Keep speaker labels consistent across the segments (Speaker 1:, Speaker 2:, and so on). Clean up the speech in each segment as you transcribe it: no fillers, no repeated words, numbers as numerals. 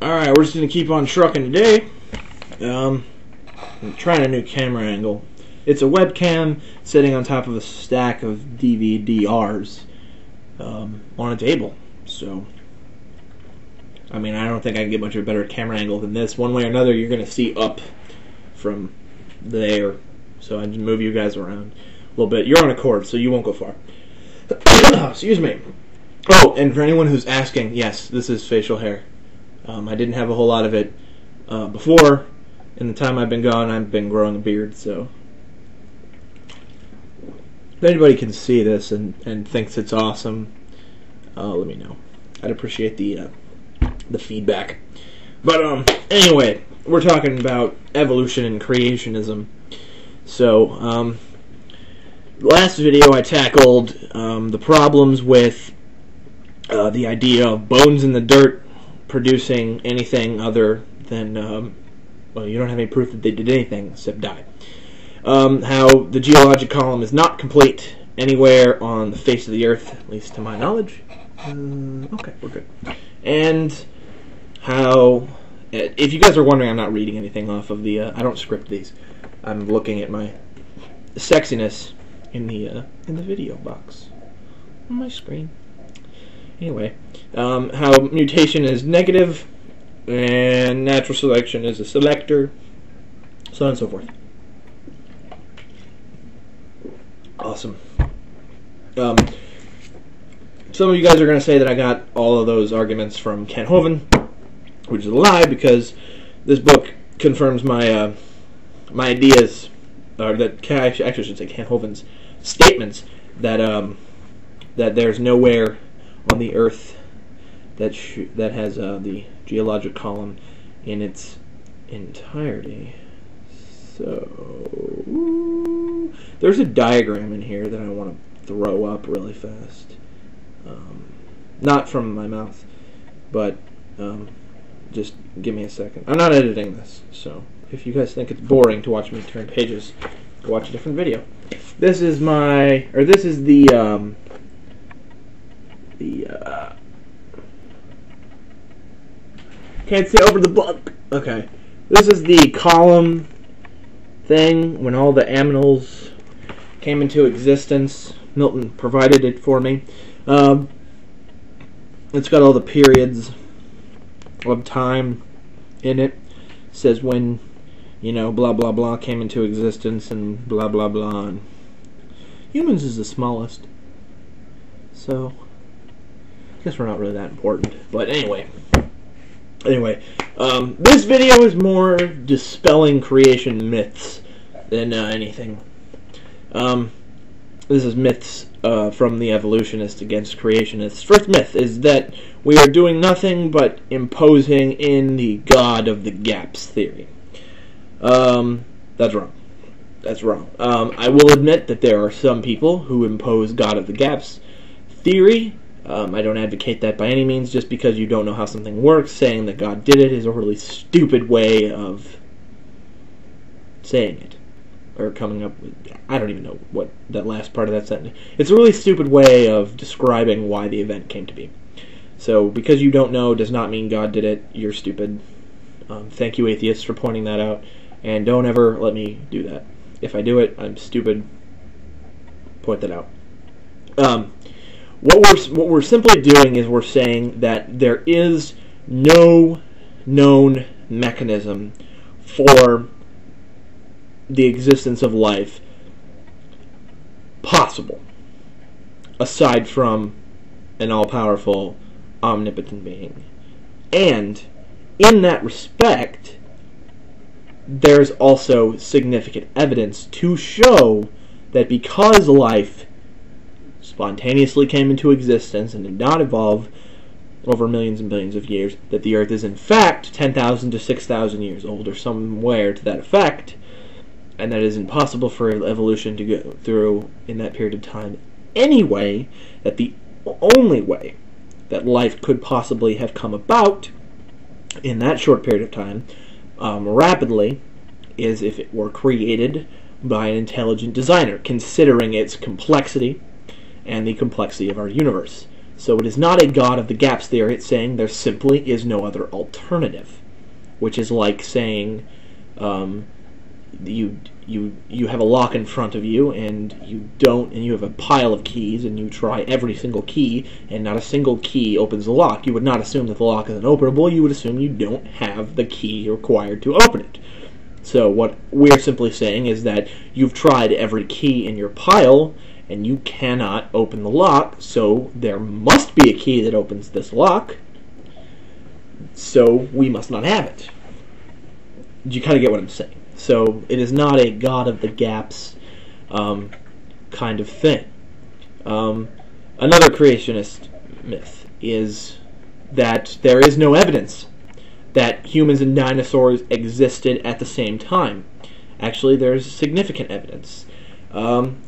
Speaker 1: Alright, we're just going to keep on trucking today. I'm trying a new camera angle. It's a webcam sitting on top of a stack of DVD-Rs on a table. So, I mean, I don't think I can get much of a better camera angle than this. One way or another, you're going to see up from there. So I just move you guys around a little bit. You're on a cord, so you won't go far. Excuse me. Oh, and for anyone who's asking, yes, this is facial hair. I didn't have a whole lot of it before. In the time I've been gone, I've been growing a beard, so if anybody can see this and thinks it's awesome, let me know. I'd appreciate the feedback. But anyway, we're talking about evolution and creationism. So last video I tackled the problems with the idea of bones in the dirt producing anything other than, well, you don't have any proof that they did anything except die. How the geologic column is not complete anywhere on the face of the earth, at least to my knowledge. Okay, we're good. And how, if you guys are wondering, I'm not reading anything off of the, I don't script these. I'm looking at my sexiness in the video box on my screen. Anyway, how mutation is negative and natural selection is a selector, so on and so forth. Awesome. Some of you guys are going to say that I got all of those arguments from Kent Hovind, which is a lie, because this book confirms my my ideas, or that actually I should say Kent Hovind's statements that that there's nowhere on the Earth that has the geologic column in its entirety. So there's a diagram in here that I want to throw up really fast. Not from my mouth, but just give me a second. I'm not editing this, so if you guys think it's boring to watch me turn pages, go watch a different video. This is my, or this is the can't see over the book. Okay, this is the column thing when all the aminals came into existence. Milton provided it for me. It's got all the periods of time in it. It says when, you know, blah blah blah came into existence and blah blah blah. And humans is the smallest, so I guess we're not really that important. But anyway, this video is more dispelling creation myths than anything. This is myths from the evolutionists against creationists. First myth is that we are doing nothing but imposing in the God of the Gaps theory. That's wrong. That's wrong. I will admit that there are some people who impose God of the Gaps theory. I don't advocate that by any means. Just because you don't know how something works, saying that God did it is a really stupid way of saying it. Or coming up with, I don't even know what that last part of that sentence. It's a really stupid way of describing why the event came to be. So, because you don't know does not mean God did it. You're stupid. Thank you, atheists, for pointing that out. And don't ever let me do that. If I do it, I'm stupid. Point that out. What we're simply doing is we're saying that there is no known mechanism for the existence of life possible, aside from an all-powerful, omnipotent being. And in that respect, there's also significant evidence to show that because life spontaneously came into existence and did not evolve over millions and billions of years, that the Earth is in fact 10,000 to 6,000 years old, or somewhere to that effect, and that it is impossible for evolution to go through in that period of time anyway, that the only way that life could possibly have come about in that short period of time rapidly is if it were created by an intelligent designer, considering its complexity and the complexity of our universe. So it is not a God of the gaps theory. It's saying there simply is no other alternative, which is like saying you have a lock in front of you and you have a pile of keys and you try every single key and not a single key opens the lock. You would not assume that the lock is unopenable. You would assume you don't have the key required to open it. So what we're simply saying is that you've tried every key in your pile and you cannot open the lock, so there must be a key that opens this lock, so we must not have it. You kind of get what I'm saying. So it is not a God of the gaps kind of thing. Another creationist myth is that there is no evidence that humans and dinosaurs existed at the same time. Actually, there's significant evidence.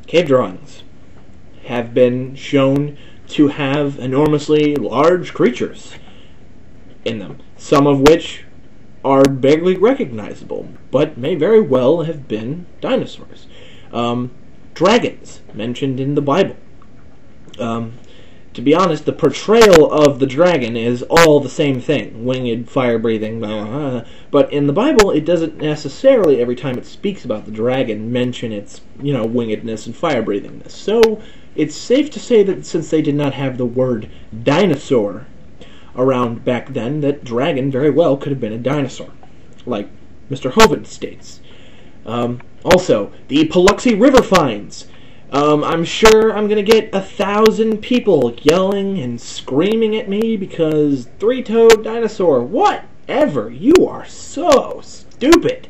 Speaker 1: Cave drawings have been shown to have enormously large creatures in them, some of which are barely recognizable, but may very well have been dinosaurs. Dragons, mentioned in the Bible. To be honest, the portrayal of the dragon is all the same thing. Winged, fire-breathing, but in the Bible, it doesn't necessarily, every time it speaks about the dragon, mention its, wingedness and fire-breathingness. So, it's safe to say that since they did not have the word dinosaur around back then, that dragon very well could have been a dinosaur, like Mr. Hovind states. Also, the Paluxy River finds. I'm sure I'm going to get 1,000 people yelling and screaming at me because three-toed dinosaur, whatever, you are so stupid.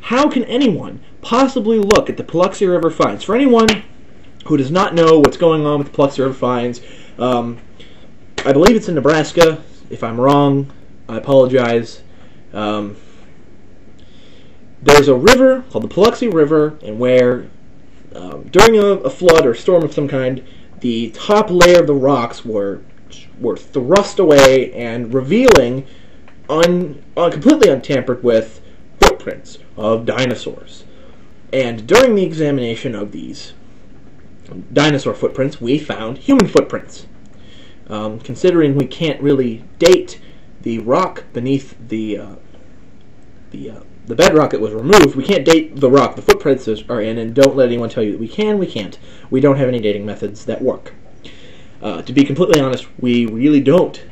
Speaker 1: How can anyone possibly look at the Paluxy River finds? For anyone who does not know what's going on with the Paluxy River finds, I believe it's in Nebraska. If I'm wrong, I apologize. There's a river called the Paluxy River, and where during a flood or storm of some kind, the top layer of the rocks were thrust away and revealing completely untampered with footprints of dinosaurs. And during the examination of these dinosaur footprints, we found human footprints. Considering we can't really date the rock beneath the bedrock that was removed, we can't date the rock the footprints are in, and don't let anyone tell you that we can. We can't. We don't have any dating methods that work. To be completely honest, we really don't.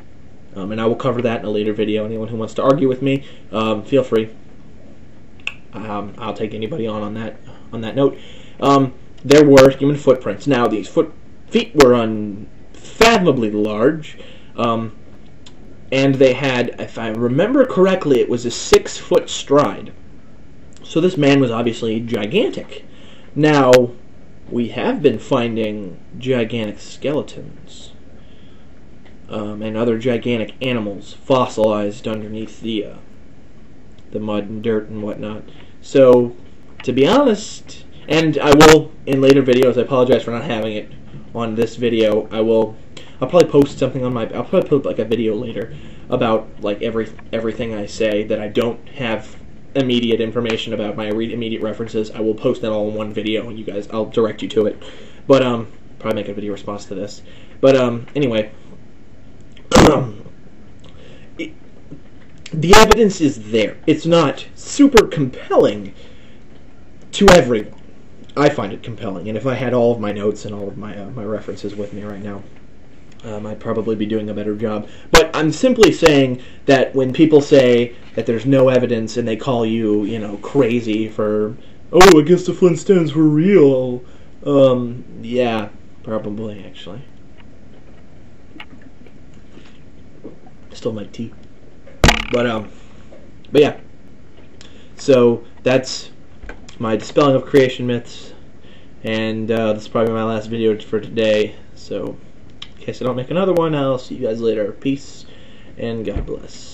Speaker 1: And I will cover that in a later video. Anyone who wants to argue with me, feel free. I'll take anybody on that note. There were human footprints. Now, these feet were unfathomably large, and they had, if I remember correctly, it was a 6-foot stride. So this man was obviously gigantic. Now, we have been finding gigantic skeletons and other gigantic animals fossilized underneath the mud and dirt and whatnot. So, to be honest, and I will, in later videos, I apologize for not having it on this video, I'll probably post something on I'll probably put like a video later about like everything I say that I don't have immediate information about, my immediate references. I will post that all in one video, and you guys, I'll direct you to it. But probably make a video response to this. But anyway, the evidence is there. It's not super compelling to everyone. I find it compelling, and if I had all of my notes and all of my my references with me right now, I'd probably be doing a better job. But I'm simply saying that when people say that there's no evidence and they call you, crazy for, oh, I guess the Flintstones were real. Yeah, probably, actually. Still my tea. But yeah. So, that's my dispelling of creation myths, and this is probably my last video for today. So, in case I don't make another one, I'll see you guys later. Peace, and God bless.